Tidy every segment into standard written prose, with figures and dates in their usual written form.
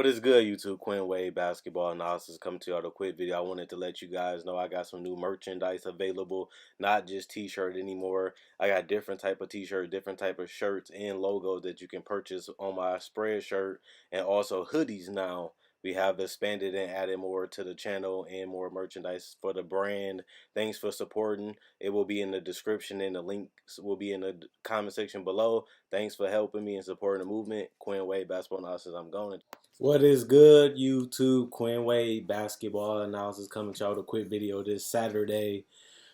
is good, YouTube? Quinn Wade Basketball Analysis coming to you with a quick video. I wanted to let you guys know I got some new merchandise available, not just t-shirt anymore. I got different type of t-shirt, different type of shirts and logos that you can purchase on my spread shirt, and also hoodies now. We have expanded and added more to the channel and more merchandise for the brand. Thanks for supporting. It will be in the description and the links will be in the comment section below. Thanks for helping me and supporting the movement. Quinn Wade Basketball Analysis. I'm going. What is good, YouTube? Quinn Wade Basketball Analysis coming to y'all with a quick video this Saturday.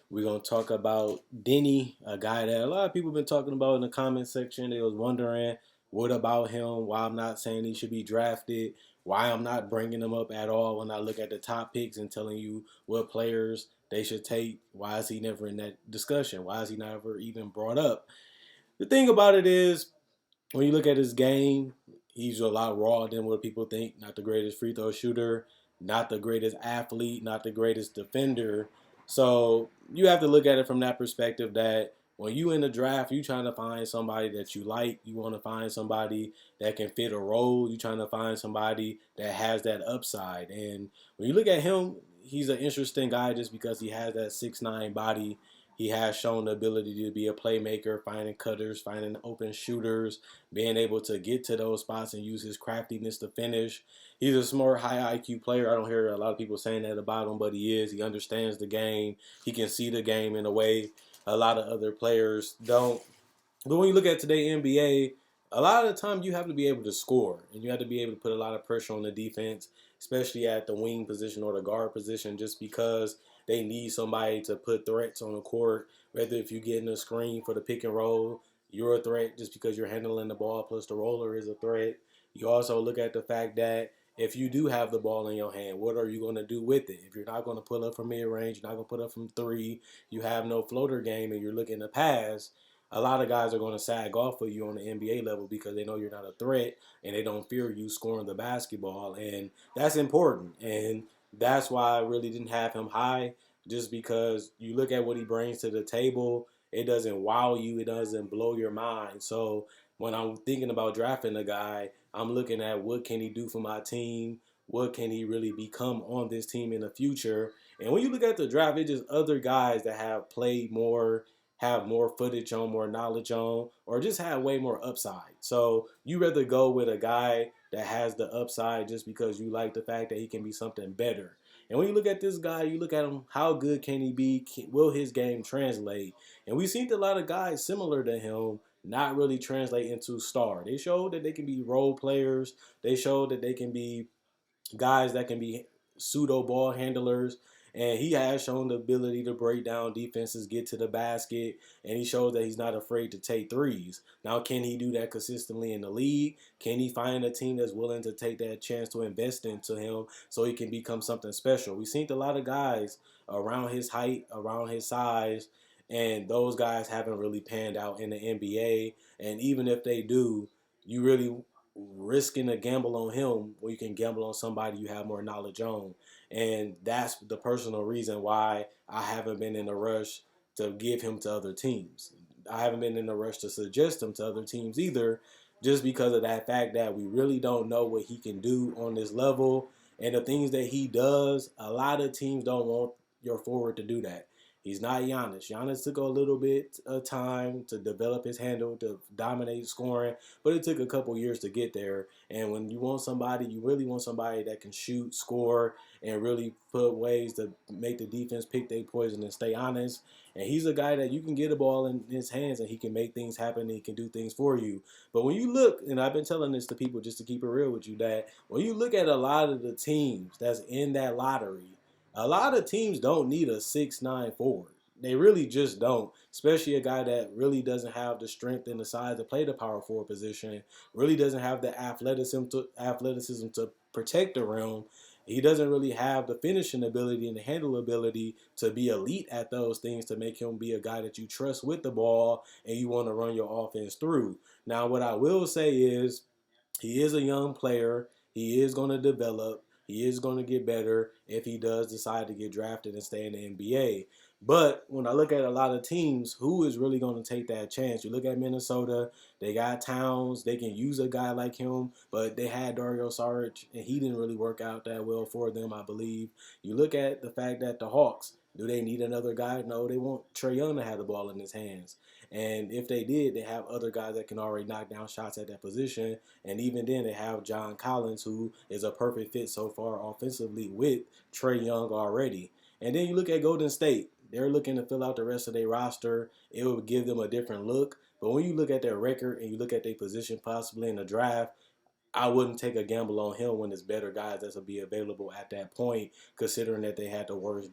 We're going to talk about Deni, a guy that a lot of people have been talking about in the comment section. They was wondering, what about him? Why I'm not saying he should be drafted? Why I'm not bringing him up at all when I look at the top picks and telling you what players they should take? Why is he never in that discussion? Why is he never even brought up? The thing about it is, when you look at his game, he's a lot raw than what people think. Not the greatest free throw shooter, not the greatest athlete, not the greatest defender. So you have to look at it from that perspective that when you in the draft, you trying to find somebody that you like. You want to find somebody that can fit a role. You trying to find somebody that has that upside. And when you look at him, he's an interesting guy just because he has that 6'9" body. He has shown the ability to be a playmaker, finding cutters, finding open shooters, being able to get to those spots and use his craftiness to finish. He's a smart, high IQ player. I don't hear a lot of people saying that about him, but he is. He understands the game. He can see the game in a way a lot of other players don't. But when you look at today's NBA, a lot of the time you have to be able to score, and you have to be able to put a lot of pressure on the defense, especially at the wing position or the guard position, just because they need somebody to put threats on the court. Whether if you get in a screen for the pick and roll, you're a threat just because you're handling the ball, plus the roller is a threat. You also look at the fact that if you do have the ball in your hand, what are you going to do with it? If you're not going to pull up from mid-range, you're not going to put up from three, you have no floater game, and you're looking to pass, a lot of guys are going to sag off of you on the NBA level because they know you're not a threat and they don't fear you scoring the basketball. And that's important. And that's why I really didn't have him high, just because you look at what he brings to the table, it doesn't wow you, it doesn't blow your mind. So when I'm thinking about drafting a guy, I'm looking at what can he do for my team, what can he really become on this team in the future. And when you look at the draft, it's just other guys that have played more, have more footage on, more knowledge on, or just have way more upside. So you rather go with a guy that has the upside just because you like the fact that he can be something better. And when you look at this guy, you look at him, how good can he be? Will his game translate? And we've seen a lot of guys similar to him not really translate into star. They showed that they can be role players. They showed that they can be guys that can be pseudo ball handlers. And he has shown the ability to break down defenses, get to the basket, and he shows that he's not afraid to take threes. Now, can he do that consistently in the league? Can he find a team that's willing to take that chance to invest into him so he can become something special? We've seen a lot of guys around his height, around his size, and those guys haven't really panned out in the NBA. And even if they do, you really risking a gamble on him where you can gamble on somebody you have more knowledge on. And that's the personal reason why I haven't been in a rush to give him to other teams. I haven't been in a rush to suggest him to other teams either, just because of that fact that we really don't know what he can do on this level. And the things that he does, a lot of teams don't want your forward to do that. He's not Giannis. Giannis took a little bit of time to develop his handle, to dominate scoring, but it took a couple years to get there. And when you want somebody, you really want somebody that can shoot, score, and really put ways to make the defense pick their poison and stay honest. And he's a guy that you can get a ball in his hands and he can make things happen and he can do things for you. But when you look, and I've been telling this to people just to keep it real with you, that when you look at a lot of the teams that's in that lottery, a lot of teams don't need a 6'9" forward. They really just don't, especially a guy that really doesn't have the strength and the size to play the power forward position, really doesn't have the athleticism to protect the rim. He doesn't really have the finishing ability and the handle ability to be elite at those things to make him be a guy that you trust with the ball and you want to run your offense through. Now, what I will say is he is a young player. He is going to develop. He is going to get better if he does decide to get drafted and stay in the NBA. But when I look at a lot of teams, who is really going to take that chance? You look at Minnesota, they got Towns, they can use a guy like him, but they had Dario Saric, and he didn't really work out that well for them, I believe. You look at the fact that the Hawks, do they need another guy? No, they want Trae Young to have the ball in his hands. And if they did, they have other guys that can already knock down shots at that position. And even then, they have John Collins, who is a perfect fit so far offensively with Trae Young already. And then you look at Golden State. They're looking to fill out the rest of their roster. It would give them a different look. But when you look at their record and you look at their position possibly in the draft, I wouldn't take a gamble on him when there's better guys that will be available at that point, considering that they had the worst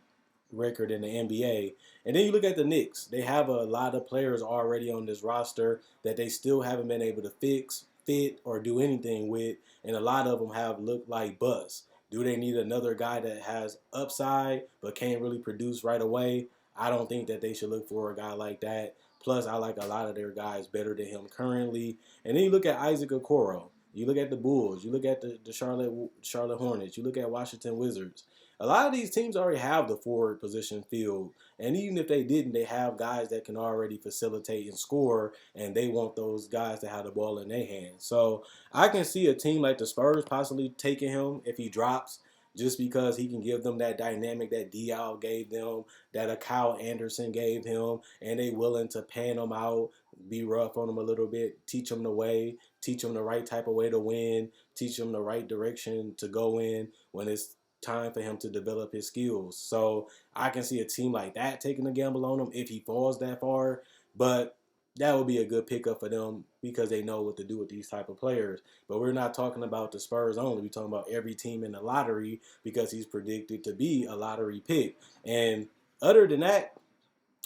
record in the NBA. And then you look at the Knicks. They have a lot of players already on this roster that they still haven't been able to fix, fit, or do anything with, and a lot of them have looked like busts. Do they need another guy that has upside but can't really produce right away? I don't think that they should look for a guy like that. Plus, I like a lot of their guys better than him currently. And then you look at Isaac Okoro. You look at the Bulls. You look at the Charlotte Hornets. You look at Washington Wizards. A lot of these teams already have the forward position filled. And even if they didn't, they have guys that can already facilitate and score, and they want those guys to have the ball in their hands. So I can see a team like the Spurs possibly taking him if he drops, just because he can give them that dynamic that Dial gave them, that a Kyle Anderson gave him, and they willing to pan him out, be rough on him a little bit, teach him the way, teach him the right type of way to win, teach him the right direction to go in when it's time for him to develop his skills. So I can see a team like that taking a gamble on him if he falls that far. But that would be a good pickup for them because they know what to do with these type of players. But we're not talking about the Spurs only. We're talking about every team in the lottery because he's predicted to be a lottery pick. And other than that,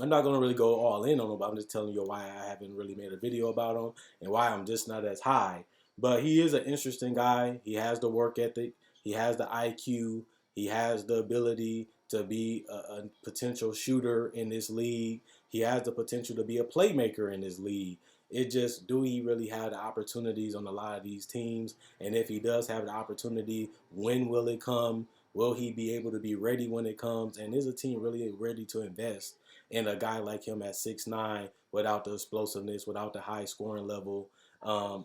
I'm not going to really go all in on him, but I'm just telling you why I haven't really made a video about him and why I'm just not as high. But he is an interesting guy. He has the work ethic. He has the IQ. He has the ability to be a potential shooter in this league. He has the potential to be a playmaker in this league. It just, do he really have the opportunities on a lot of these teams? And if he does have the opportunity, when will it come? Will he be able to be ready when it comes? And is a team really ready to invest in a guy like him at 6'9", without the explosiveness, without the high scoring level,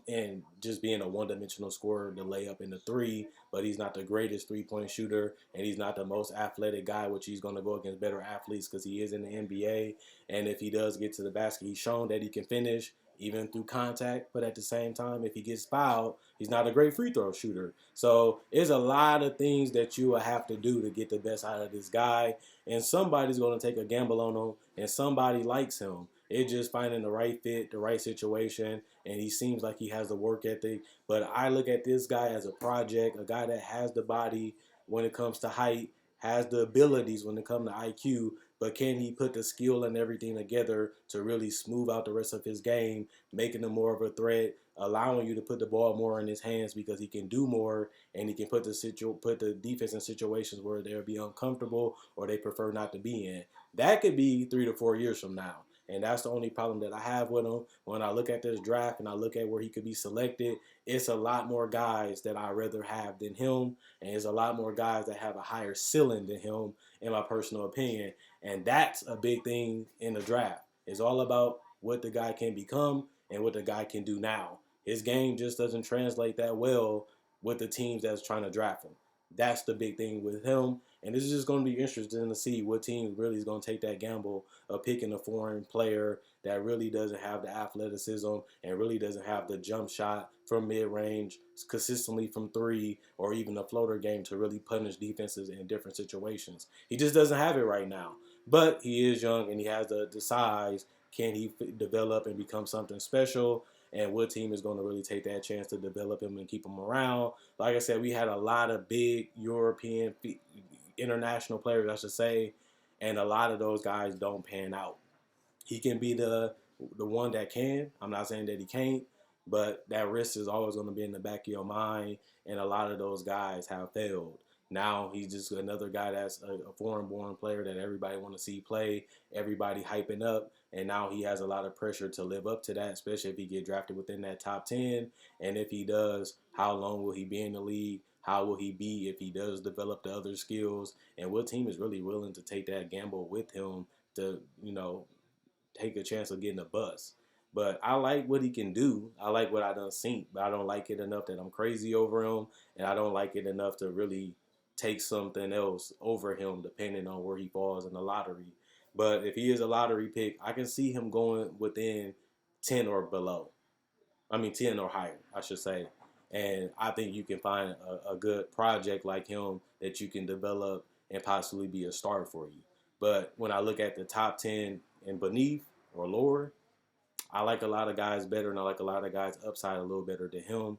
and just being a one-dimensional scorer, the layup in the three, but he's not the greatest three-point shooter, and he's not the most athletic guy, which he's going to go against better athletes because he is in the NBA. And if he does get to the basket, he's shown that he can finish even through contact, but at the same time, if he gets fouled, he's not a great free throw shooter. So there's a lot of things that you will have to do to get the best out of this guy, and somebody's going to take a gamble on him, and somebody likes him. It's just finding the right fit, the right situation, and he seems like he has the work ethic. But I look at this guy as a project, a guy that has the body when it comes to height, has the abilities when it comes to IQ, but can he put the skill and everything together to really smooth out the rest of his game, making him more of a threat, allowing you to put the ball more in his hands because he can do more and he can put the defense in situations where they'll be uncomfortable or they prefer not to be in. That could be 3 to 4 years from now. And that's the only problem that I have with him. When I look at this draft and I look at where he could be selected, it's a lot more guys that I'd rather have than him. And it's a lot more guys that have a higher ceiling than him, in my personal opinion. And that's a big thing in the draft. It's all about what the guy can become and what the guy can do now. His game just doesn't translate that well with the teams that's trying to draft him. That's the big thing with him. And this is just going to be interesting to see what team really is going to take that gamble of picking a foreign player that really doesn't have the athleticism and really doesn't have the jump shot from mid-range consistently from three or even a floater game to really punish defenses in different situations. He just doesn't have it right now. But he is young and he has the size. Can he develop and become something special? And what team is going to really take that chance to develop him and keep him around? Like I said, we had a lot of big European, international players, I should say, and a lot of those guys don't pan out. He can be the one that can. I'm not saying that he can't, but that risk is always going to be in the back of your mind. And a lot of those guys have failed. Now he's just another guy that's a foreign-born player that everybody want to see play, everybody hyping up, and now he has a lot of pressure to live up to that, especially if he get drafted within that top 10. And if he does, how long will he be in the league? How will he be if he does develop the other skills? And what team is really willing to take that gamble with him to, take a chance of getting a bust. But I like what he can do. I like what I done seen, but I don't like it enough that I'm crazy over him, and I don't like it enough to really take something else over him, depending on where he falls in the lottery. But if he is a lottery pick, I can see him going within 10 or below. I mean, 10 or higher, I should say. And I think you can find a good project like him that you can develop and possibly be a star for you. But when I look at the top 10 and beneath or lower, I like a lot of guys better, and I like a lot of guys upside a little better than him,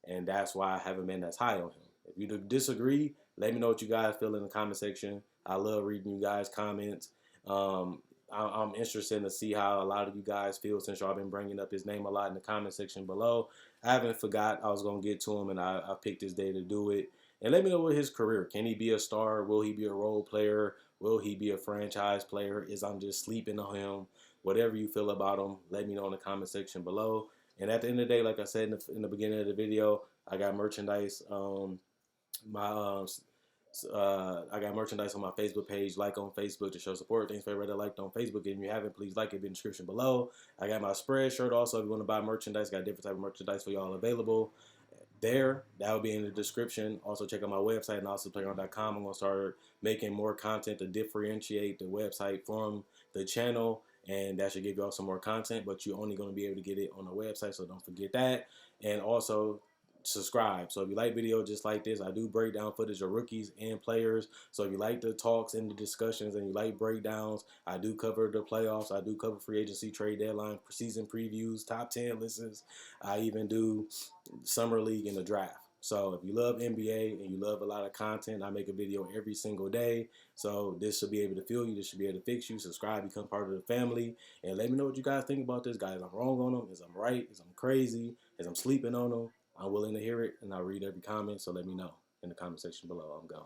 and that's why I haven't been as high on him. If you disagree, let me know what you guys feel in the comment section. I love reading you guys' comments. Um, I'm interested to see how a lot of you guys feel since y'all been bringing up his name a lot in the comment section below. I haven't forgot I was gonna get to him, and I picked this day to do it. And let me know what his career. Can he be a star? Will he be a role player? Will he be a franchise player? Is I'm just sleeping on him? Whatever you feel about him, let me know in the comment section below. And at the end of the day, like I said in the beginning of the video, I got merchandise. My I got merchandise on my Facebook page. Like on Facebook to show support. Thanks for everybody that liked on Facebook. If you haven't, please like it in the description below. I got my spread shirt also. If you want to buy merchandise, got different type of merchandise for y'all available there. That will be in the description. Also check out my website, nelsonplayground.com. I'm going to start making more content to differentiate the website from the channel, and that should give y'all some more content, but you're only going to be able to get it on the website, so don't forget that. And also subscribe. So if you like videos just like this, I do break down footage of rookies and players. So if you like the talks and the discussions and you like breakdowns, I do cover the playoffs. I do cover free agency, trade deadline, season previews, top 10 lists. I even do summer league and the draft. So if you love NBA and you love a lot of content, I make a video every single day. So this should be able to fill you. This should be able to fix you. Subscribe, become part of the family, and let me know what you guys think about this, guys. I'm wrong on them, is I'm right, is I'm crazy, is I'm sleeping on them. I'm willing to hear it, and I'll read every comment. So let me know in the comment section below. I'm gone.